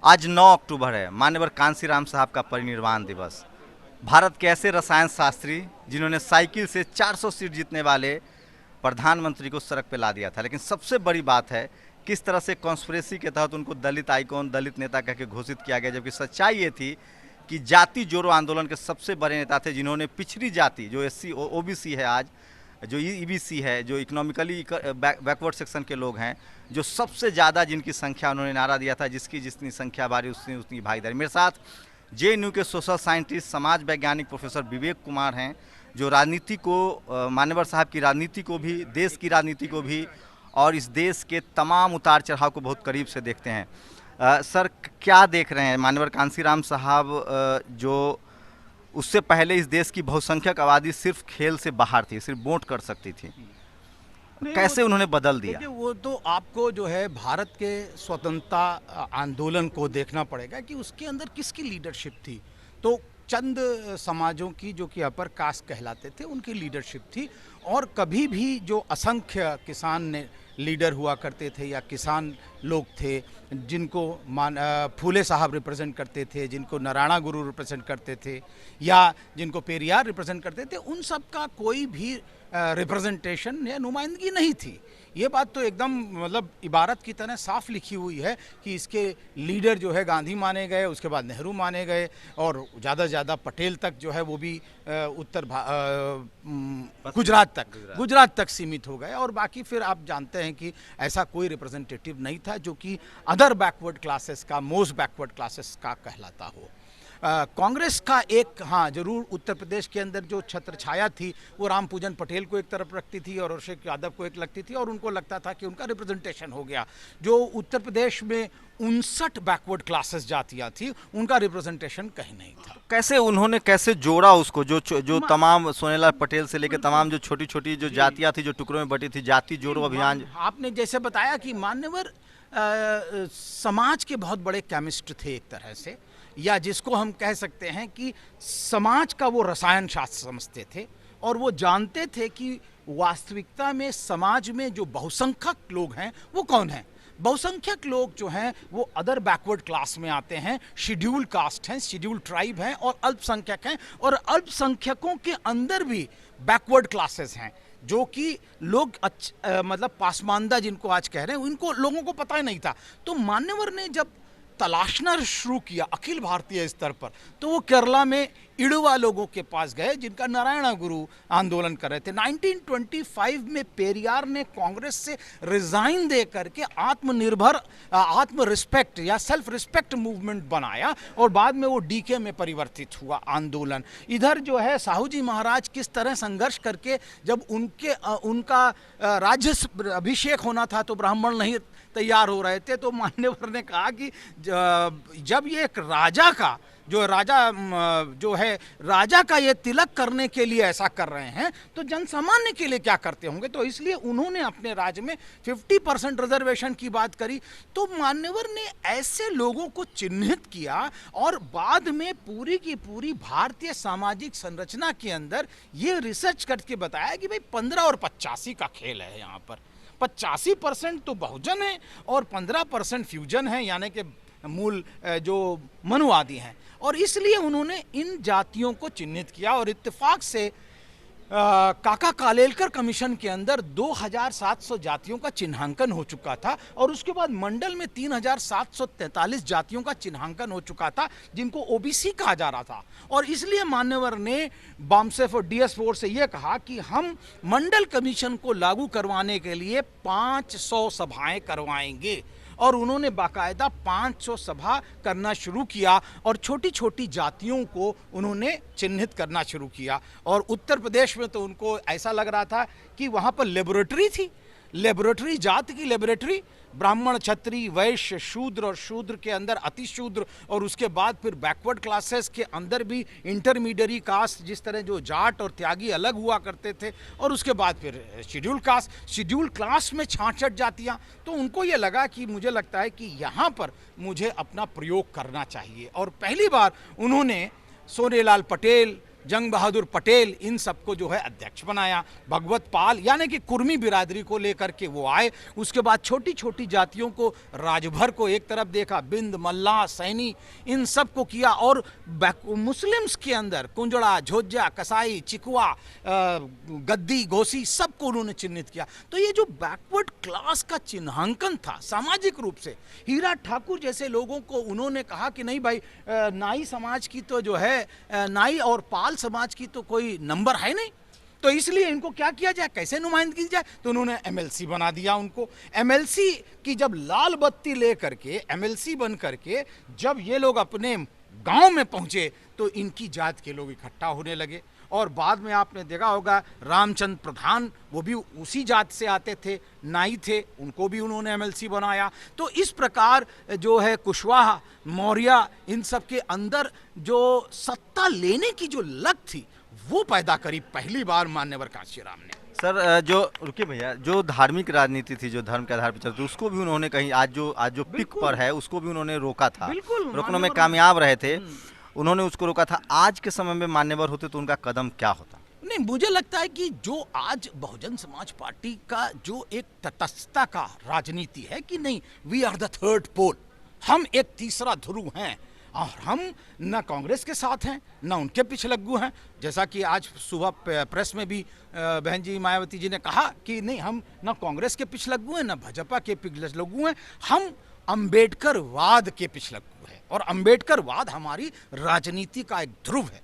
आज 9 अक्टूबर है, मान्यवर कांशीराम साहब का परिनिर्वाण दिवस। भारत के ऐसे रसायन शास्त्री जिन्होंने साइकिल से 400 सीट जीतने वाले प्रधानमंत्री को सड़क पे ला दिया था। लेकिन सबसे बड़ी बात है किस तरह से कॉन्स्पिरेसी के तहत उनको दलित आइकॉन, दलित नेता कह के घोषित किया गया, जबकि सच्चाई ये थी कि जाति जोड़ो आंदोलन के सबसे बड़े नेता थे, जिन्होंने पिछड़ी जाति जो एससी ओबीसी है, आज जो ईबीसी है, जो इकोनॉमिकली बैकवर्ड सेक्शन के लोग हैं, जो सबसे ज़्यादा जिनकी संख्या उन्होंने नारा दिया था, जिसकी जितनी संख्या बारी उतनी उतनी भागीदारी। मेरे साथ जेएनयू के सोशल साइंटिस्ट, समाज वैज्ञानिक प्रोफेसर विवेक कुमार हैं, जो राजनीति को, मान्यवर साहब की राजनीति को भी, देश की राजनीति को भी और इस देश के तमाम उतार चढ़ाव को बहुत करीब से देखते हैं। सर, क्या देख रहे हैं? मान्यवर कांशीराम साहब जो उससे पहले इस देश की बहुसंख्यक आबादी सिर्फ खेल से बाहर थी, सिर्फ वोट कर सकती थी, कैसे उन्होंने बदल दिया? देखिए, वो तो आपको जो है भारत के स्वतंत्रता आंदोलन को देखना पड़ेगा कि उसके अंदर किसकी लीडरशिप थी। तो चंद समाजों की जो कि अपर कास्ट कहलाते थे, उनकी लीडरशिप थी। और कभी भी जो असंख्य किसान ने लीडर हुआ करते थे या किसान लोग थे, जिनको फूले साहब रिप्रेजेंट करते थे, जिनको नारायण गुरु रिप्रेजेंट करते थे, या जिनको पेरियार रिप्रेजेंट करते थे, उन सब का कोई भी रिप्रेजेंटेशन या नुमाइंदगी नहीं थी। ये बात तो एकदम मतलब इबारत की तरह साफ लिखी हुई है कि इसके लीडर जो है गांधी माने गए, उसके बाद नेहरू माने गए, और ज़्यादा से ज़्यादा पटेल तक जो है वो भी गुजरात तक सीमित हो गए। और बाकी फिर आप जानते हैं कि ऐसा कोई रिप्रेजेंटेटिव नहीं था जो कि अदर बैकवर्ड क्लासेस का, मोस्ट बैकवर्ड क्लासेस का कहलाता हो। कांग्रेस का एक, हाँ जरूर, उत्तर प्रदेश के अंदर जो छत्र छाया थी वो राम पूजन पटेल को एक तरफ रखती थी और अभिषेक यादव को एक लगती थी, और उनको लगता था कि उनका रिप्रेजेंटेशन हो गया। जो उत्तर प्रदेश में 59 बैकवर्ड क्लासेस जातियाँ थी, उनका रिप्रेजेंटेशन कहीं नहीं था। कैसे उन्होंने जोड़ा उसको, जो तमाम सोनेलाल पटेल से लेकर तमाम जो छोटी छोटी जो जातियाँ थी, जो टुकड़ों में बटी थी, जाति जोड़ो अभियान। आपने जैसे बताया कि मान्यवर समाज के बहुत बड़े केमिस्ट थे एक तरह से, या जिसको हम कह सकते हैं कि समाज का वो रसायन शास्त्र समझते थे, और वो जानते थे कि वास्तविकता में समाज में जो बहुसंख्यक लोग हैं वो कौन हैं। बहुसंख्यक लोग जो हैं वो अदर बैकवर्ड क्लास में आते हैं, शेड्यूल कास्ट हैं, शेड्यूल ट्राइब हैं और अल्पसंख्यक हैं। और अल्पसंख्यकों के अंदर भी बैकवर्ड क्लासेस हैं, जो कि लोग मतलब पासमानदा जिनको आज कह रहे हैं, उनको लोगों को पता ही नहीं था। तो मान्यवर ने जब तलाशना शुरू किया अखिल भारतीय स्तर पर, तो वो केरला में इड़वा लोगों के पास गए, जिनका नारायण गुरु आंदोलन कर रहे थे। 1925 में पेरियार ने कांग्रेस से रिजाइन दे करके आत्मनिर्भर, आत्म रिस्पेक्ट या सेल्फ रिस्पेक्ट मूवमेंट बनाया, और बाद में वो डीके में परिवर्तित हुआ आंदोलन। इधर जो है साहू जी महाराज किस तरह संघर्ष करके, जब उनका राज्य अभिषेक होना था तो ब्राह्मण नहीं तैयार हो रहे थे, तो मान्यवर ने कहा कि जब ये एक राजा का राजा का ये तिलक करने के लिए ऐसा कर रहे हैं, तो जनसामान्य के लिए क्या करते होंगे। तो इसलिए उन्होंने अपने राज्य में 50% रिजर्वेशन की बात करी। तो मान्यवर ने ऐसे लोगों को चिन्हित किया, और बाद में पूरी की पूरी भारतीय सामाजिक संरचना के अंदर ये रिसर्च करके बताया कि भाई 15 और 85 का खेल है। यहाँ पर 85% तो बहुजन है और 15% फ्यूजन है, यानी कि मूल जो मनुवादी हैं। और इसलिए उन्होंने इन जातियों को चिन्हित किया, और इत्तेफाक से काका कालेलकर कमीशन के अंदर 2700 जातियों का चिन्हांकन हो चुका था, और उसके बाद मंडल में 3743 जातियों का चिन्हांकन हो चुका था, जिनको ओबीसी कहा जा रहा था। और इसलिए मान्यवर ने बामसेफ और DS4 से यह कहा कि हम मंडल कमीशन को लागू करवाने के लिए 500 सभाएं करवाएंगे, और उन्होंने बाकायदा 500 सभा करना शुरू किया, और छोटी छोटी जातियों को उन्होंने चिन्हित करना शुरू किया। और उत्तर प्रदेश में तो उनको ऐसा लग रहा था कि वहाँ पर लेबोरेटरी थी, लेबोरेटरी, जाति की लेबोरेटरी, ब्राह्मण, क्षत्रिय, वैश्य, शूद्र, और शूद्र के अंदर अति शूद्र, और उसके बाद फिर बैकवर्ड क्लासेस के अंदर भी इंटरमीडिएट कास्ट, जिस तरह जो जाट और त्यागी अलग हुआ करते थे, और उसके बाद फिर शेड्यूल कास्ट, शेड्यूल क्लास में 66 जातियाँ। तो उनको ये लगा कि मुझे लगता है कि यहाँ पर मुझे अपना प्रयोग करना चाहिए, और पहली बार उन्होंने सोनेलाल पटेल, जंग बहादुर पटेल, इन सबको जो है अध्यक्ष बनाया। भगवत पाल यानी कि कुर्मी बिरादरी को लेकर के वो आए। उसके बाद छोटी छोटी जातियों को, राजभर को एक तरफ देखा, बिंद, मल्लाह, सैनी, इन सब को किया। और मुस्लिम्स के अंदर कुंजड़ा, झोज्जा, कसाई, चिकवा, गद्दी, घोसी, सबको उन्होंने चिन्हित किया। तो ये जो बैकवर्ड क्लास का चिन्हांकन था सामाजिक रूप से, हीरा ठाकुर जैसे लोगों को उन्होंने कहा कि नहीं भाई, नाई समाज की तो जो है, नाई और पाल समाज की तो कोई नंबर है नहीं, तो इसलिए इनको क्या किया जाए, कैसे नुमाइंदगी की जाए। तो उन्होंने एमएलसी बना दिया उनको। एमएलसी की जब लाल बत्ती लेकर के, एमएलसी बन करके जब ये लोग अपने गांव में पहुंचे तो इनकी जात के लोग इकट्ठा होने लगे। और बाद में आपने देखा होगा रामचंद्र प्रधान, वो भी उसी जात से आते थे, नाई थे, उनको भी उन्होंने एमएलसी बनाया। तो इस प्रकार जो है कुशवाहा, मौर्य, इन सब के अंदर जो सत्ता लेने की जो लत थी वो पैदा करी पहली बार मान्यवर कांशीराम ने। सर जो रुकिए भैया, जो धार्मिक राजनीति थी, जो धर्म के आधार पर चलती, उसको भी उन्होंने कहीं आज जो पिक पर है उसको भी उन्होंने रोका था, रोकने में कामयाब रहे थे, उन्होंने उसको रोका था। आज के समय में मान्यवर होते तो उनका कदम क्या होता? नहीं, मुझे लगता है कि जो आज बहुजन समाज पार्टी का जो एक तटस्थता का राजनीति है कि नहीं, वी आर द थर्ड पोल, हम एक तीसरा ध्रुव हैं, और हम न कांग्रेस के साथ हैं न उनके पिछलग्गू हैं। जैसा कि आज सुबह प्रेस में भी बहन जी मायावती जी ने कहा कि नहीं, हम न कांग्रेस के पिछलग्गू हैं न भाजपा के पिछलग्गू हैं, हम अंबेडकरवाद के पिछलग्गू हैं, और अंबेडकरवाद हमारी राजनीति का एक ध्रुव है,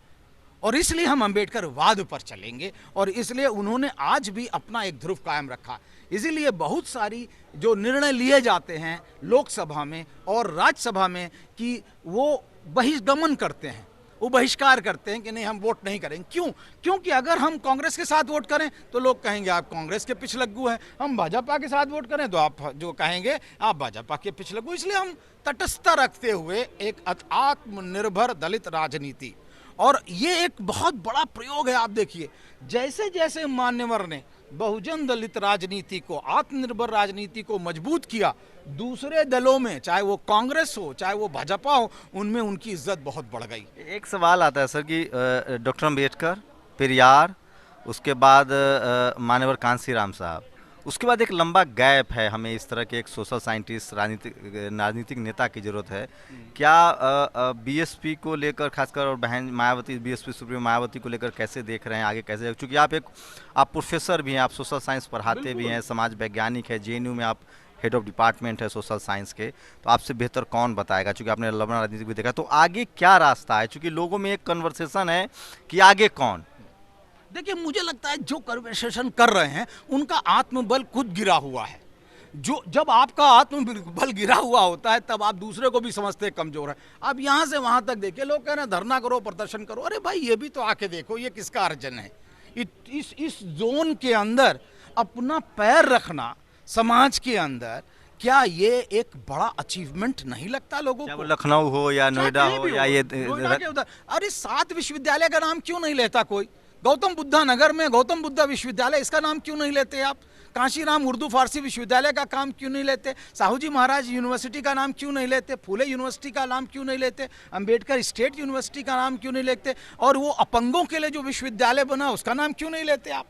और इसलिए हम अंबेडकरवाद पर चलेंगे। और इसलिए उन्होंने आज भी अपना एक ध्रुव कायम रखा। इसीलिए बहुत सारी जो निर्णय लिए जाते हैं लोकसभा में और राज्यसभा में कि वो बहिष्गमन करते हैं, वो बहिष्कार करते हैं कि नहीं, हम वोट नहीं करेंगे। क्यों? क्योंकि अगर हम कांग्रेस के साथ वोट करें तो लोग कहेंगे आप कांग्रेस के पिछलग्गू हैं, हम भाजपा के साथ वोट करें तो आप जो कहेंगे आप भाजपा के पिछलग्गू। इसलिए हम तटस्थता रखते हुए एक आत्मनिर्भर दलित राजनीति, और ये एक बहुत बड़ा प्रयोग है। आप देखिए, जैसे जैसे मान्यवर ने बहुजन दलित राजनीति को, आत्मनिर्भर राजनीति को मजबूत किया, दूसरे दलों में, चाहे वो कांग्रेस हो चाहे वो भाजपा हो, उनमें उनकी इज्जत बहुत बढ़ गई। एक सवाल आता है सर कि डॉक्टर अम्बेडकर, पेरियार, उसके बाद मान्यवर कांसीराम साहब, उसके बाद एक लंबा गैप है। हमें इस तरह के एक सोशल साइंटिस्ट, राजनीतिक नेता की ज़रूरत है। क्या बीएसपी को लेकर खासकर, और बहन मायावती, बीएसपी सुप्रीमो मायावती को लेकर कैसे देख रहे हैं आगे, कैसे, क्योंकि आप प्रोफेसर भी हैं, आप सोशल साइंस पढ़ाते भी हैं, समाज वैज्ञानिक है, जेएनयू में आप हेड ऑफ डिपार्टमेंट है सोशल साइंस के, तो आपसे बेहतर कौन बताएगा, क्योंकि आपने लंबा राजनीति भी देखा। तो आगे क्या रास्ता है, क्योंकि लोगों में एक कन्वर्सेशन है कि आगे कौन। देखिए, मुझे लगता है जो कन्वर्सेशन कर रहे हैं उनका आत्मबल खुद गिरा हुआ है। जब आपका आत्मबल गिरा हुआ होता है तब आप दूसरे को भी समझते हैं कमजोर है। अब यहाँ से वहाँ तक देखिए, लोग कह रहे हैं धरना करो, प्रदर्शन करो। अरे भाई, ये भी तो आके देखो ये किसका अर्जन है। इस जोन के अंदर अपना पैर रखना समाज के अंदर, क्या ये एक बड़ा अचीवमेंट नहीं लगता लोगों को? लखनऊ हो या नोएडा हो या ये अरे 7 विश्वविद्यालय का नाम क्यों नहीं लेता कोई? गौतम बुद्धा नगर में गौतम बुद्धा विश्वविद्यालय, इसका नाम क्यों नहीं लेते आप? कांशीराम उर्दू फारसी विश्वविद्यालय का काम क्यों नहीं लेते? साहू जी महाराज यूनिवर्सिटी का नाम क्यों नहीं लेते? फूले यूनिवर्सिटी का नाम क्यों नहीं लेते? अंबेडकर स्टेट यूनिवर्सिटी का नाम क्यों नहीं लेते? और वो अपंगों के लिए जो विश्वविद्यालय बना उसका नाम क्यों नहीं लेते आप?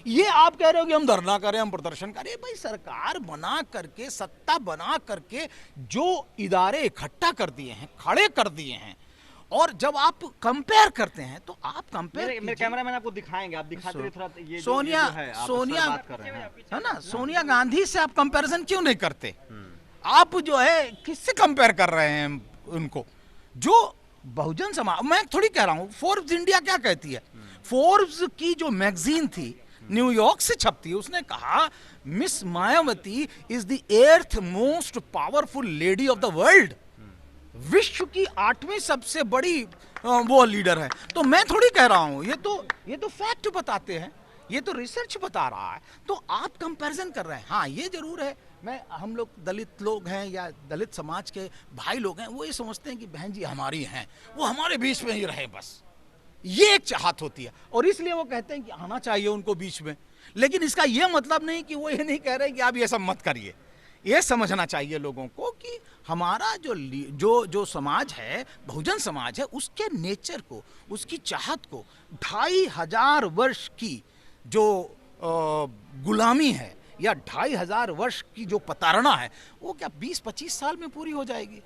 ये आप कह रहे हो कि हम धरना करें, हम प्रदर्शन करें। भाई, सरकार बना करके, सत्ता बना करके जो इदारे इकट्ठा कर दिए हैं, खड़े कर दिए हैं, और जब आप कंपेयर करते हैं तो आप कंपेयर, मेरे कैमरामैन आपको दिखाएंगे, आप दिखाते रहिए थोड़ा। ये सोनिया है ना, सोनिया गांधी से आप कंपैरिजन क्यों नहीं करते? आप जो है किससे कंपेयर कर रहे हैं उनको? जो बहुजन समाज, मैं थोड़ी कह रहा हूँ, फोर्ब्स इंडिया क्या कहती है, फोर्ब्स की जो मैगजीन थी न्यूयॉर्क से छपती है, उसने कहा miss Mayawati is the 8th most powerful lady of the world. विश्व की 8वीं सबसे बड़ी वो लीडर है। तो मैं थोड़ी कह रहा हूं, ये तो फैक्ट बताते हैं, ये तो रिसर्च बता रहा है। तो आप कंपैरिजन कर रहे हैं। हाँ, ये जरूर है, हम लोग दलित लोग हैं या दलित समाज के भाई लोग हैं, वो ये समझते हैं कि बहन जी हमारी हैं, वो हमारे बीच में ही रहे, बस ये एक चाहत होती है, और इसलिए वो कहते हैं कि आना चाहिए उनको बीच में। लेकिन इसका ये मतलब नहीं कि वो ये नहीं कह रहे कि आप ये सब मत करिए। ये समझना चाहिए लोगों को कि हमारा जो समाज है, बहुजन समाज है, उसके नेचर को, उसकी चाहत को 2500 वर्ष की जो गुलामी है या 2500 वर्ष की जो प्रताड़ना है, वो क्या 20-25 साल में पूरी हो जाएगी?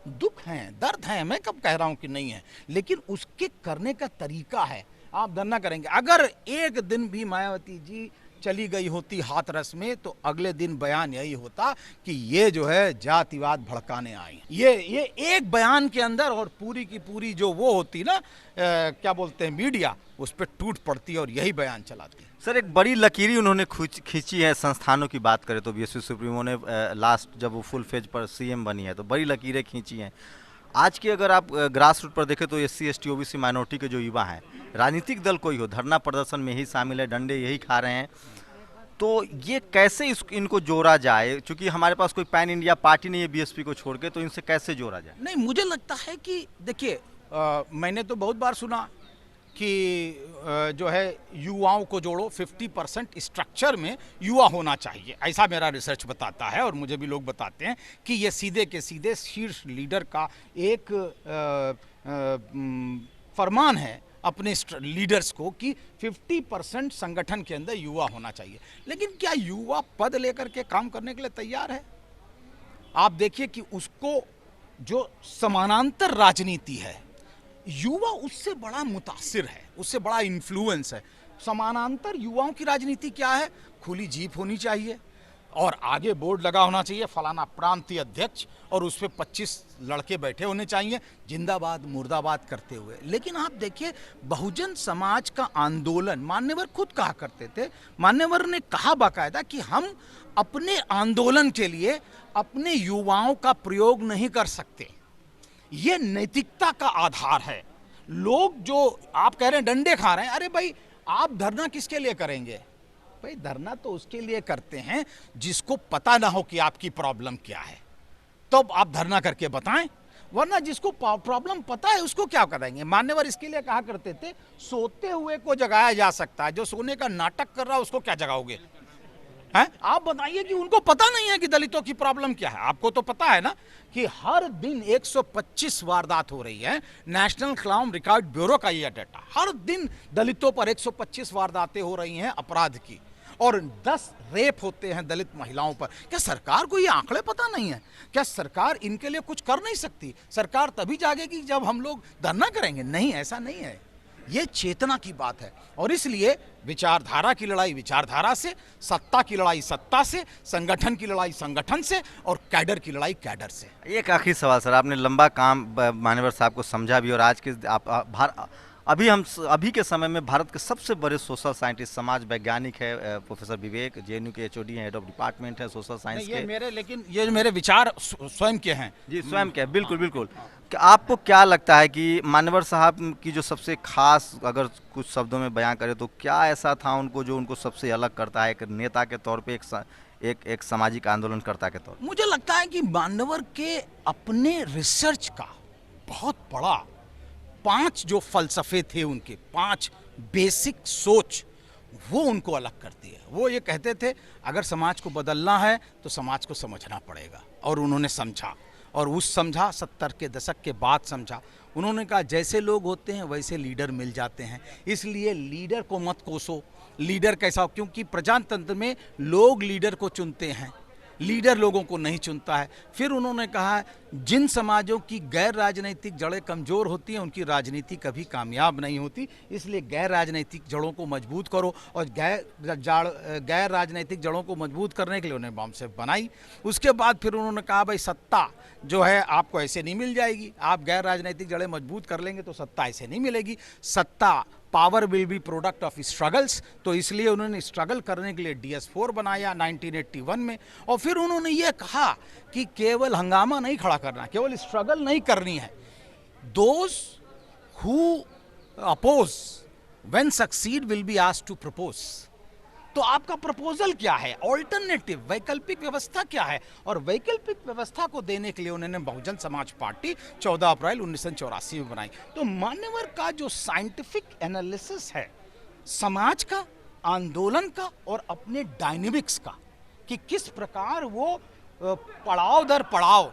दुख हैं, दर्द हैं, मैं कब कह रहा हूं कि नहीं है, लेकिन उसके करने का तरीका है। आप धरना करेंगे, अगर एक दिन भी मायावती जी चली गई होती हाथरस में तो अगले दिन बयान यही होता कि ये जो है जातिवाद भड़काने आई। ये एक बयान के अंदर और पूरी की पूरी जो वो होती ना क्या बोलते हैं मीडिया, उस पर टूट पड़ती और यही बयान चलाती। सर, एक बड़ी लकीरी उन्होंने खींची है। संस्थानों की बात करें तो बीएसपी सुप्रीमो ने लास्ट जब वो फुल फेज पर सीएम बनी है तो बड़ी लकीरें खींची हैं। आज की अगर आप ग्रास रूट पर देखें तो SC ST OBC माइनॉरिटी के जो युवा हैं, राजनीतिक दल कोई हो, धरना प्रदर्शन में ही शामिल है, डंडे यही खा रहे हैं। तो ये कैसे इनको जोड़ा जाए? क्योंकि हमारे पास कोई पैन इंडिया पार्टी नहीं है बीएसपी को छोड़ के, तो इनसे कैसे जोड़ा जाए? नहीं, मुझे लगता है कि देखिए, मैंने तो बहुत बार सुना कि जो है युवाओं को जोड़ो, 50% स्ट्रक्चर में युवा होना चाहिए, ऐसा मेरा रिसर्च बताता है और मुझे भी लोग बताते हैं कि ये सीधे के सीधे शीर्ष लीडर का एक फरमान है अपने लीडर्स को कि 50% संगठन के अंदर युवा होना चाहिए। लेकिन क्या युवा पद लेकर के काम करने के लिए तैयार है? आप देखिए कि उसको जो समानांतर राजनीति है, युवा उससे बड़ा मुतासिर है, उससे बड़ा इन्फ्लुएंस है। समानांतर युवाओं की राजनीति क्या है? खुली जीप होनी चाहिए और आगे बोर्ड लगा होना चाहिए फलाना प्रांतीय अध्यक्ष, और उस पर 25 लड़के बैठे होने चाहिए जिंदाबाद मुर्दाबाद करते हुए। लेकिन आप देखिए, बहुजन समाज का आंदोलन मान्यवर खुद कहा करते थे, मान्यवर ने कहा बाकायदा कि हम अपने आंदोलन के लिए अपने युवाओं का प्रयोग नहीं कर सकते, ये नैतिकता का आधार है। लोग जो आप कह रहे हैं डंडे खा रहे हैं, अरे भाई आप धरना किसके लिए करेंगे? भाई धरना तो उसके लिए करते हैं जिसको पता ना हो कि आपकी प्रॉब्लम क्या है, तो आप धरना करके बताएं, वरना जिसको प्रॉब्लम पता है उसको क्या कराएंगे? मान्यवर इसके लिए कहा करते थे सोते हुए को जगाया जा सकता है, जो सोने का नाटक कर रहा है उसको क्या जगाओगे? हैं? आप बताइए कि उनको पता नहीं है कि दलितों की प्रॉब्लम क्या है। आपको तो पता है ना कि हर दिन 125 वारदात हो रही है, नेशनल क्राइम रिकॉर्ड ब्यूरो का यह डाटा, हर दिन दलितों पर 125 वारदातें हो रही हैं अपराध की, और 10 रेप होते हैं दलित महिलाओं पर। क्या सरकार को ये आंकड़े पता नहीं है? क्या सरकार इनके लिए कुछ कर नहीं सकती? सरकार तभी जागेगी जब हम लोग धरना करेंगे? नहीं, ऐसा नहीं है, ये चेतना की बात है। और इसलिए विचारधारा की लड़ाई विचारधारा से, सत्ता की लड़ाई सत्ता से, संगठन की लड़ाई संगठन से, और कैडर की लड़ाई कैडर से। एक आखिरी सवाल सर, आपने लंबा काम मान्यवर साहब को समझा भी, और आज के अभी के समय में भारत के सबसे बड़े सोशल साइंटिस्ट, समाज वैज्ञानिक है प्रोफेसर विवेक, JNU के HOD हैं, हेड ऑफ डिपार्टमेंट है सोशल साइंस के। लेकिन ये मेरे विचार स्वयं के हैं जी, स्वयं के, बिल्कुल बिल्कुल। आपको क्या लगता है कि मान्यवर साहब की जो सबसे खास, अगर कुछ शब्दों में बयां करें तो क्या ऐसा था उनको जो उनको सबसे अलग करता है एक नेता के तौर पे, एक सामाजिक आंदोलनकर्ता के तौर? मुझे लगता है कि मान्यवर के अपने रिसर्च का बहुत बड़ा 5 जो फलसफे थे उनके, 5 बेसिक सोच, वो उनको अलग करती है। वो ये कहते थे अगर समाज को बदलना है तो समाज को समझना पड़ेगा, और उन्होंने समझा, और उस समझा 70 के दशक के बाद समझा। उन्होंने कहा जैसे लोग होते हैं वैसे लीडर मिल जाते हैं, इसलिए लीडर को मत कोसो। लीडर कैसा हो? क्योंकि प्रजातंत्र में लोग लीडर को चुनते हैं, लीडर लोगों को नहीं चुनता है। फिर उन्होंने कहा जिन समाजों की गैर राजनीतिक जड़ें कमज़ोर होती हैं उनकी राजनीति कभी कामयाब नहीं होती, इसलिए गैर राजनीतिक जड़ों को मजबूत करो। और गैर राजनीतिक जड़ों को मजबूत करने के लिए उन्होंने बॉम्ब सेफ बनाई। उसके बाद फिर उन्होंने कहा भाई सत्ता जो है आपको ऐसे नहीं मिल जाएगी, आप गैर राजनीतिक जड़ें मजबूत कर लेंगे तो सत्ता ऐसे नहीं मिलेगी, सत्ता power will be product of struggles. तो इसलिए उन्होंने स्ट्रगल करने के लिए DS4 बनाया 1981 में। और फिर उन्होंने ये कहा कि केवल हंगामा नहीं खड़ा करना, केवल स्ट्रगल नहीं करनी है। Those who oppose when succeed will be asked to propose. तो आपका प्रपोजल क्या है? ऑल्टरनेटिव, वैकल्पिक व्यवस्था क्या है? और वैकल्पिक व्यवस्था को देने के लिए उन्होंने बहुजन समाज पार्टी 14 अप्रैल 1984 में बनाई। तो मान्यवर का जो साइंटिफिक एनालिसिस है समाज का, आंदोलन का और अपने डायनेमिक्स का, कि किस प्रकार वो पड़ाव दर पड़ाव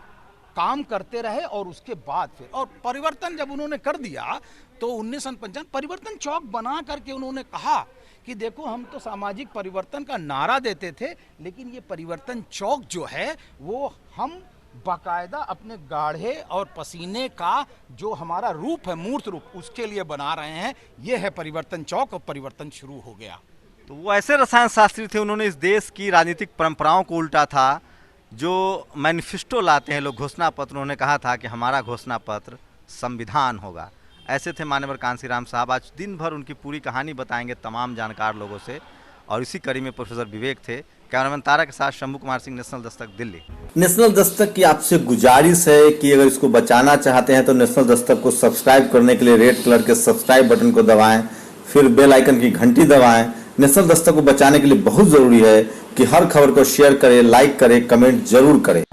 काम करते रहे और उसके बाद फिर और परिवर्तन जब उन्होंने कर दिया तो 1955 परिवर्तन चौक बना करके उन्होंने कहा कि देखो हम तो सामाजिक परिवर्तन का नारा देते थे, लेकिन ये परिवर्तन चौक जो है वो हम बाकायदा अपने गाढ़े और पसीने का जो हमारा रूप है, मूर्त रूप, उसके लिए बना रहे हैं। ये है परिवर्तन चौक और परिवर्तन शुरू हो गया। तो वो ऐसे रसायन शास्त्री थे, उन्होंने इस देश की राजनीतिक परंपराओं को उल्टा था। जो मैनिफेस्टो लाते हैं लोग, घोषणा पत्र, उन्होंने कहा था कि हमारा घोषणा पत्र संविधान होगा। ऐसे थे मान्यवर कांसीराम साहब। आज दिन भर उनकी पूरी कहानी बताएंगे तमाम जानकार लोगों से, और इसी कड़ी में प्रोफेसर विवेक थे। कैमरामैन तारा के साथ शंभू कुमार सिंह, नेशनल दस्तक, दिल्ली। नेशनल दस्तक की आपसे गुजारिश है कि अगर इसको बचाना चाहते हैं तो नेशनल दस्तक को सब्सक्राइब करने के लिए रेड कलर के सब्सक्राइब बटन को दबाएं, फिर बेल आइकन की घंटी दबाएं। नेशनल दस्तक को बचाने के लिए बहुत जरूरी है कि हर खबर को शेयर करें, लाइक करें, कमेंट जरूर करें।